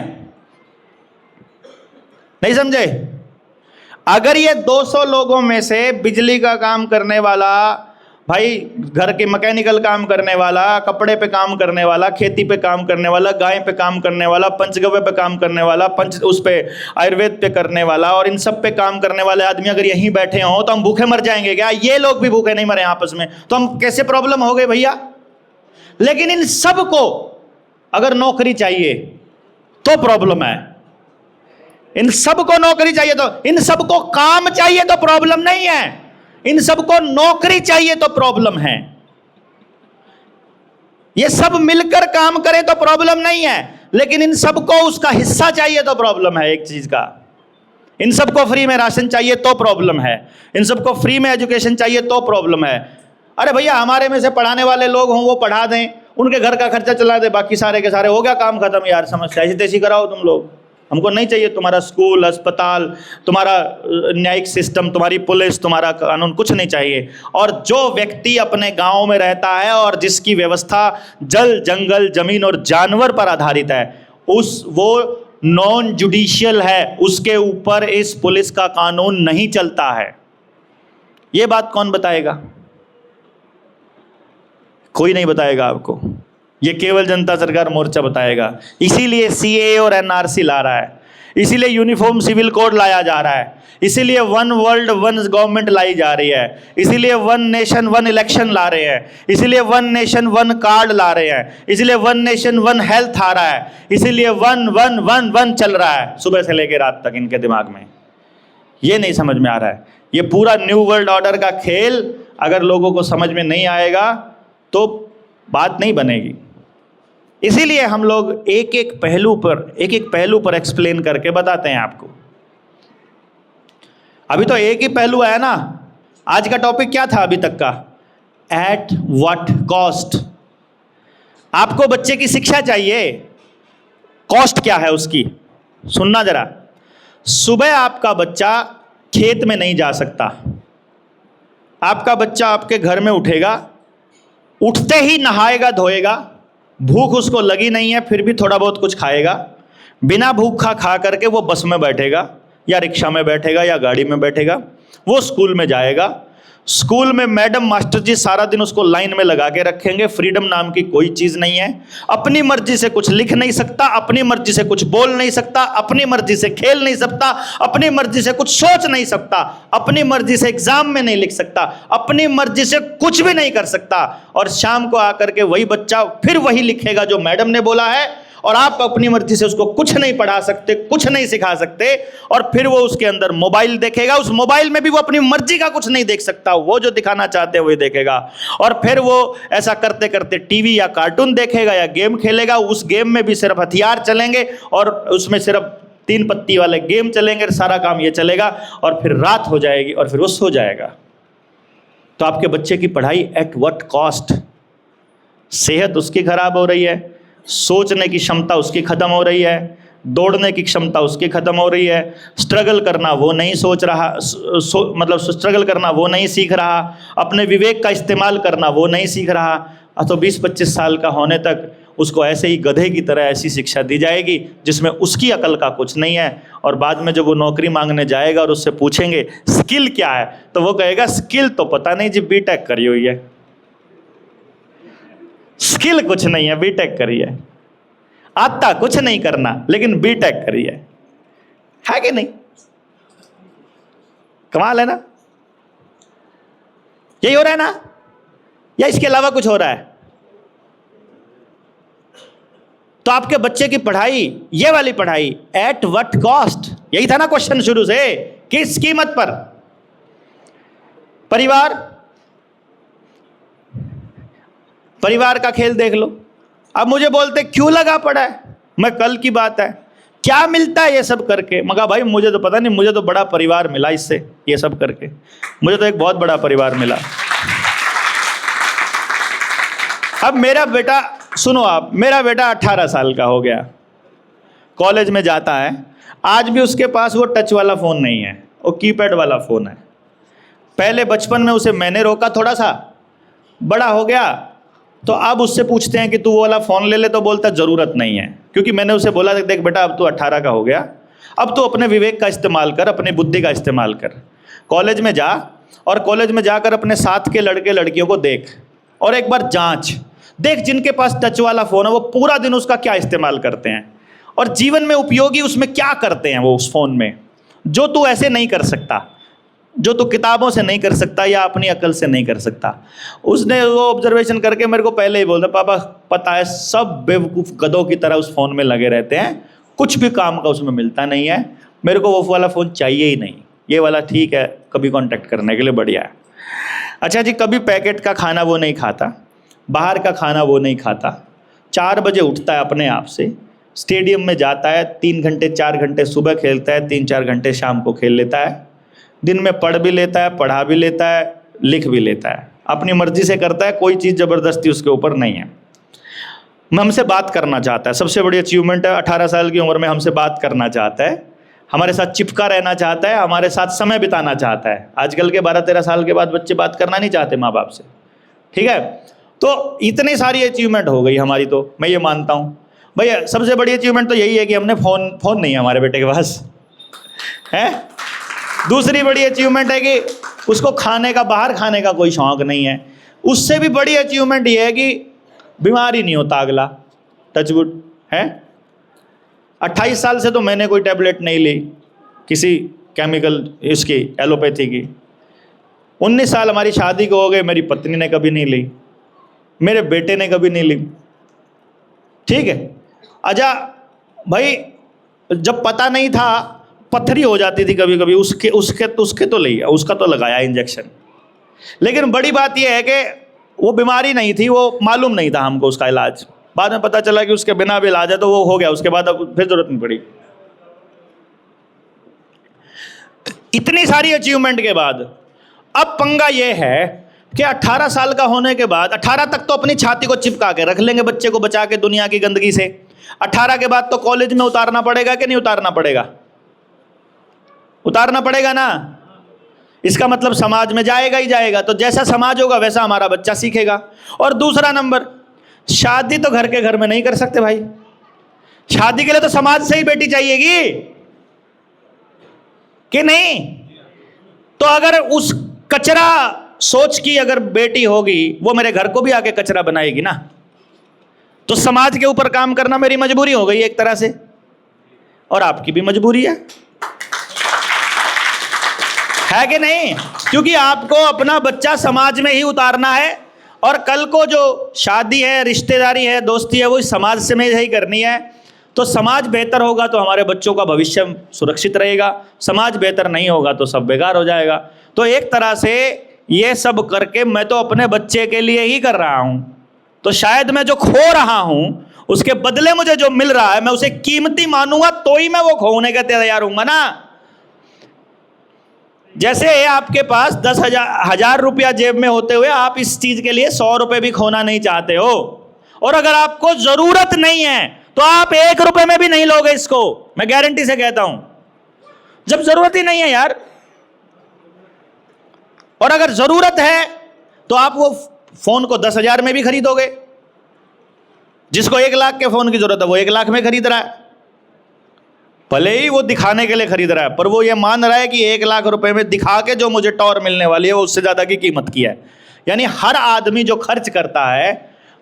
नहीं समझे? अगर ये 200 लोगों में से बिजली का काम करने वाला, भाई घर के मैकेनिकल काम करने वाला, कपड़े पे काम करने वाला, खेती पे काम करने वाला, गाय पे काम करने वाला, पंचगव्य पे काम करने वाला, उस पे आयुर्वेद पे करने वाला और इन सब पे काम करने वाले आदमी अगर यहीं बैठे हों तो हम भूखे मर जाएंगे क्या? ये लोग भी भूखे नहीं मरे आपस में, तो हम कैसे प्रॉब्लम हो गए भैया? लेकिन इन सबको अगर नौकरी चाहिए तो प्रॉब्लम है। इन सबको नौकरी चाहिए तो, इन सबको काम चाहिए तो प्रॉब्लम नहीं है, इन सबको नौकरी चाहिए तो प्रॉब्लम है। ये सब मिलकर काम करें तो प्रॉब्लम नहीं है, लेकिन इन सबको उसका हिस्सा चाहिए तो प्रॉब्लम है एक चीज का। इन सबको फ्री में राशन चाहिए तो प्रॉब्लम है, इन सबको फ्री में एजुकेशन चाहिए तो प्रॉब्लम है। अरे भैया हमारे में से पढ़ाने वाले लोग हों वो पढ़ा दें, उनके घर का खर्चा चला दे, बाकी सारे के सारे हो गया काम खत्म यार। समस्या ऐसी तैसी कराओ तुम लोग, हमको नहीं चाहिए तुम्हारा स्कूल, अस्पताल, तुम्हारा न्यायिक सिस्टम, तुम्हारी पुलिस, तुम्हारा कानून, कुछ नहीं चाहिए। और जो व्यक्ति अपने गांव में रहता है और जिसकी व्यवस्था जल, जंगल, जमीन और जानवर पर आधारित है, वो नॉन जुडिशियल है, उसके ऊपर इस पुलिस का कानून नहीं चलता है। ये बात कौन बताएगा? कोई नहीं बताएगा आपको, ये केवल जनता सरकार मोर्चा बताएगा। इसीलिए सीएए और एनआरसी ला रहा है, इसीलिए यूनिफॉर्म सिविल कोड लाया जा रहा है, इसीलिए वन वर्ल्ड वन गवर्नमेंट लाई जा रही है, इसीलिए वन नेशन वन इलेक्शन ला रहे हैं, इसीलिए वन नेशन वन कार्ड ला रहे हैं, इसीलिए वन नेशन वन हेल्थ आ रहा है, इसीलिए वन वन वन वन चल रहा है सुबह से लेकर रात तक इनके दिमाग में। ये नहीं समझ में आ रहा है। ये पूरा न्यू वर्ल्ड ऑर्डर का खेल अगर लोगों को समझ में नहीं आएगा तो बात नहीं बनेगी। इसीलिए हम लोग एक एक पहलू पर एक्सप्लेन करके बताते हैं आपको। अभी तो एक ही पहलू है ना। आज का टॉपिक क्या था अभी तक का? At what cost. आपको बच्चे की शिक्षा चाहिए, कॉस्ट क्या है उसकी? सुनना जरा। सुबह आपका बच्चा खेत में नहीं जा सकता, आपका बच्चा आपके घर में उठेगा, उठते ही नहाएगा धोएगा, भूख उसको लगी नहीं है फिर भी थोड़ा बहुत कुछ खाएगा, बिना भूखा खा करके वो बस में बैठेगा या रिक्शा में बैठेगा या गाड़ी में बैठेगा, वो स्कूल में जाएगा। स्कूल में मैडम मास्टर जी सारा दिन उसको लाइन में लगा के रखेंगे। फ्रीडम नाम की कोई चीज़ नहीं है। अपनी मर्जी से कुछ लिख नहीं सकता, अपनी मर्जी से कुछ बोल नहीं सकता, अपनी मर्जी से खेल नहीं सकता, अपनी मर्जी से कुछ सोच नहीं सकता, अपनी मर्जी से एग्जाम में नहीं लिख सकता, अपनी मर्जी से कुछ भी नहीं कर सकता। और शाम को आकर के वही बच्चा फिर वही लिखेगा जो मैडम ने बोला है, और आप अपनी मर्जी से उसको कुछ नहीं पढ़ा सकते, कुछ नहीं सिखा सकते। और फिर वो उसके अंदर मोबाइल देखेगा, उस मोबाइल में भी वो अपनी मर्जी का कुछ नहीं देख सकता, वो जो दिखाना चाहते हैं वही देखेगा। और फिर वो ऐसा करते करते टीवी या कार्टून देखेगा या गेम खेलेगा, उस गेम में भी सिर्फ हथियार चलेंगे और उसमें सिर्फ 3 पत्ती वाले गेम चलेंगे, सारा काम ये चलेगा। और फिर रात हो जाएगी और फिर वो सो जाएगा। तो आपके बच्चे की पढ़ाई एट व्हाट कॉस्ट? सेहत उसकी खराब हो रही है, सोचने की क्षमता उसकी खत्म हो रही है, दौड़ने की क्षमता उसकी खत्म हो रही है, स्ट्रगल करना वो नहीं सोच रहा, मतलब स्ट्रगल करना वो नहीं सीख रहा, अपने विवेक का इस्तेमाल करना वो नहीं सीख रहा। तो 20-25 साल का होने तक उसको ऐसे ही गधे की तरह ऐसी शिक्षा दी जाएगी जिसमें उसकी अकल का कुछ नहीं है। और बाद में जब वो नौकरी मांगने जाएगा और उससे पूछेंगे स्किल क्या है, तो वो कहेगा स्किल तो पता नहीं जी, बीटेक करी हुई है। स्किल कुछ नहीं है, बीटेक करी है। आता कुछ नहीं करना लेकिन बीटेक करी है कि नहीं? कमाल है ना? यही हो रहा है ना, या इसके अलावा कुछ हो रहा है? तो आपके बच्चे की पढ़ाई, ये वाली पढ़ाई एट व्हाट कॉस्ट? यही था ना क्वेश्चन शुरू से, किस कीमत पर? परिवार का खेल देख लो। अब मुझे बोलते क्यों लगा पड़ा है, मैं कल की बात है, क्या मिलता है ये सब करके? मगर भाई मुझे तो पता नहीं, मुझे तो बड़ा परिवार मिला इससे, ये सब करके मुझे तो एक बहुत बड़ा परिवार मिला। अब मेरा बेटा, सुनो आप, मेरा बेटा 18 साल का हो गया, कॉलेज में जाता है, आज भी उसके पास वो टच वाला फ़ोन नहीं है, वो कीपैड वाला फ़ोन है। पहले बचपन में उसे मैंने रोका थोड़ा सा, बड़ा हो गया तो अब उससे पूछते हैं कि तू वो वाला फ़ोन ले ले, तो बोलता ज़रूरत नहीं है, क्योंकि मैंने उसे बोला देख बेटा अब तू 18 का हो गया, अब तो अपने विवेक का इस्तेमाल कर, अपनी बुद्धि का इस्तेमाल कर। कॉलेज में जा और कॉलेज में जाकर अपने साथ के लड़के लड़कियों को देख और एक बार जांच देख, जिनके पास टच वाला फ़ोन है वो पूरा दिन उसका क्या इस्तेमाल करते हैं और जीवन में उपयोगी उसमें क्या करते हैं वो उस फ़ोन में, जो तू ऐसे नहीं कर सकता, जो तू किताबों से नहीं कर सकता या अपनी अकल से नहीं कर सकता। उसने वो ऑब्जर्वेशन करके मेरे को पहले ही बोलता, पापा पता है सब बेवकूफ़ गधों की तरह उस फ़ोन में लगे रहते हैं, कुछ भी काम का उसमें मिलता नहीं है, मेरे को वो वाला फ़ोन चाहिए ही नहीं, ये वाला ठीक है कभी कांटेक्ट करने के लिए बढ़िया है। अच्छा जी, कभी पैकेट का खाना वो नहीं खाता, बाहर का खाना वो नहीं खाता, 4 बजे उठता है अपने आप से, स्टेडियम में जाता है, 3 घंटे 4 घंटे सुबह खेलता है, 3-4 घंटे शाम को खेल लेता है, दिन में पढ़ भी लेता है, पढ़ा भी लेता है, लिख भी लेता है, अपनी मर्जी से करता है, कोई चीज़ ज़बरदस्ती उसके ऊपर नहीं है। हमसे बात करना चाहता है, सबसे बड़ी अचीवमेंट है, 18 साल की उम्र में हमसे बात करना चाहता है, हमारे साथ चिपका रहना चाहता है, हमारे साथ समय बिताना चाहता है। आजकल के 12-13 साल के बाद बच्चे बात करना नहीं चाहते माँ बाप से, ठीक है। तो इतनी सारी अचीवमेंट हो गई हमारी, तो मैं ये मानता हूँ भैया सबसे बड़ी अचीवमेंट तो यही है कि हमने फ़ोन नहीं है हमारे बेटे के पास है। दूसरी बड़ी अचीवमेंट है कि उसको खाने का, बाहर खाने का कोई शौक़ नहीं है। उससे भी बड़ी अचीवमेंट ये है कि बीमारी नहीं होता अगला, टचवुड है। 28 साल से तो मैंने कोई टैबलेट नहीं ली किसी केमिकल इसकी, एलोपैथी की। 19 साल हमारी शादी को हो गए, मेरी पत्नी ने कभी नहीं ली, मेरे बेटे ने कभी नहीं ली, ठीक है। अच्छा भाई, जब पता नहीं था पत्थरी हो जाती थी कभी कभी, उसके तो लिया, उसका तो लगाया इंजेक्शन। लेकिन बड़ी बात यह है कि वो बीमारी नहीं थी, वो मालूम नहीं था हमको उसका इलाज। बाद में पता चला कि उसके बिना भी इलाज है, तो वो हो गया, उसके बाद अब फिर जरूरत नहीं पड़ी। इतनी सारी अचीवमेंट के बाद अब पंगा ये है कि 18 साल का होने के बाद, 18 तक तो अपनी छाती को चिपका के रख लेंगे बच्चे को बचा के दुनिया की गंदगी से। 18 के बाद तो कॉलेज में उतारना पड़ेगा कि नहीं उतारना पड़ेगा? उतारना पड़ेगा ना। इसका मतलब समाज में जाएगा ही जाएगा, तो जैसा समाज होगा वैसा हमारा बच्चा सीखेगा। और दूसरा नंबर, शादी तो घर के घर में नहीं कर सकते भाई, शादी के लिए तो समाज से ही बेटी चाहिएगी कि नहीं। तो अगर उस कचरा सोच की अगर बेटी होगी, वो मेरे घर को भी आके कचरा बनाएगी ना, तो समाज के ऊपर काम करना मेरी मजबूरी हो गई एक तरह से, और आपकी भी मजबूरी है कि नहीं? क्योंकि आपको अपना बच्चा समाज में ही उतारना है, और कल को जो शादी है, रिश्तेदारी है, दोस्ती है, वो इस समाज से में ही करनी है। तो समाज बेहतर होगा तो हमारे बच्चों का भविष्य सुरक्षित रहेगा, समाज बेहतर नहीं होगा तो सब बेकार हो जाएगा। तो एक तरह से ये सब करके मैं तो अपने बच्चे के लिए ही कर रहा हूँ, तो शायद मैं जो खो रहा हूँ उसके बदले मुझे जो मिल रहा है मैं उसे कीमती मानूंगा, तो ही मैं वो खोने के तैयार हूँगा ना। जैसे आपके पास 10,000 रुपया जेब में होते हुए आप इस चीज के लिए 100 रुपए भी खोना नहीं चाहते हो, और अगर आपको जरूरत नहीं है तो आप 1 रुपए में भी नहीं लोगे इसको, मैं गारंटी से कहता हूं, जब जरूरत ही नहीं है यार। और अगर जरूरत है तो आप वो फोन को 10,000 में भी खरीदोगे, जिसको 1 लाख के फोन की जरूरत है वो 1 लाख में खरीद रहा है, भले ही वो दिखाने के लिए खरीद रहा है, पर वो ये मान रहा है कि 1 लाख रुपए में दिखा के जो मुझे टॉर मिलने वाली है वो उससे ज़्यादा की कीमत की है। यानी हर आदमी जो खर्च करता है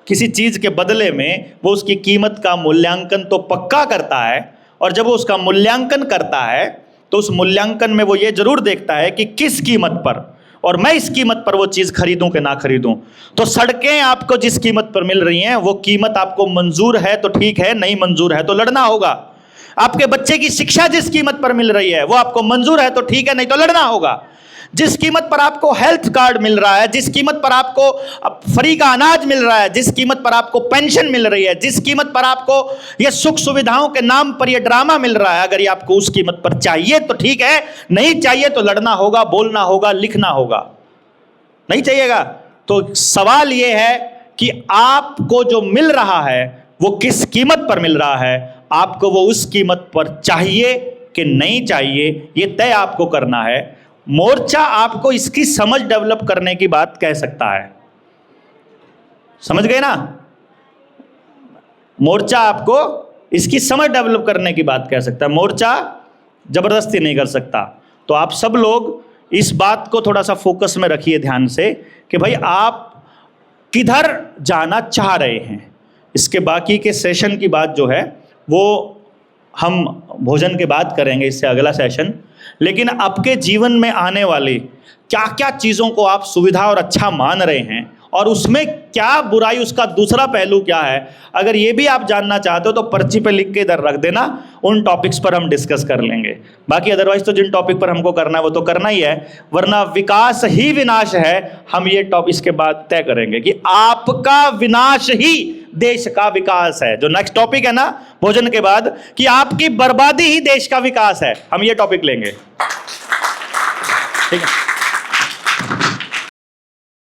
किसी चीज़ के बदले में, वो उसकी कीमत का मूल्यांकन तो पक्का करता है, और जब वो उसका मूल्यांकन करता है तो उस मूल्यांकन में वो ये जरूर देखता है कि किस कीमत पर, और मैं इस कीमत पर वो चीज़ खरीदूं कि ना खरीदूं। तो सड़कें आपको जिस कीमत पर मिल रही हैं वो कीमत आपको मंजूर है तो ठीक है, नहीं मंजूर है तो लड़ना होगा। आपके बच्चे की शिक्षा जिस कीमत पर मिल रही है वो आपको मंजूर है तो ठीक है, नहीं तो लड़ना होगा। जिस कीमत पर आपको हेल्थ कार्ड मिल रहा है, जिस कीमत पर आपको फ्री का अनाज मिल रहा है, जिस कीमत पर आपको पेंशन मिल रही है, जिस कीमत पर आपको ये सुख सुविधाओं के नाम पर ये ड्रामा मिल रहा है, अगर ये आपको उस कीमत पर चाहिए तो ठीक है, नहीं चाहिए तो लड़ना होगा, बोलना होगा, लिखना होगा। नहीं चाहिएगा तो सवाल ये है कि आपको जो मिल रहा है वो किस कीमत पर मिल रहा है, आपको वो उस कीमत पर चाहिए कि नहीं चाहिए, ये तय आपको करना है। मोर्चा आपको इसकी समझ डेवलप करने की बात कह सकता है, समझ गए ना? मोर्चा आपको इसकी समझ डेवलप करने की बात कह सकता है। मोर्चा ज़बरदस्ती नहीं कर सकता। तो आप सब लोग इस बात को थोड़ा सा फोकस में रखिए ध्यान से कि भाई आप किधर जाना चाह रहे हैं। इसके बाकी के सेशन की बात जो है वो हम भोजन के बाद करेंगे, इससे अगला सेशन। लेकिन आपके जीवन में आने वाली क्या क्या चीज़ों को आप सुविधा और अच्छा मान रहे हैं और उसमें क्या बुराई, उसका दूसरा पहलू क्या है, अगर ये भी आप जानना चाहते हो तो पर्ची पे लिख के इधर रख देना, उन टॉपिक्स पर हम डिस्कस कर लेंगे। बाकी अदरवाइज तो जिन टॉपिक पर हमको करना है वो तो करना ही है, वरना विकास ही विनाश है। हम ये टॉपिक इसके बाद तय करेंगे कि आपका विनाश ही देश का विकास है। जो नेक्स्ट टॉपिक है ना भोजन के बाद, कि आपकी बर्बादी ही देश का विकास है, हम ये टॉपिक लेंगे। ठीक है।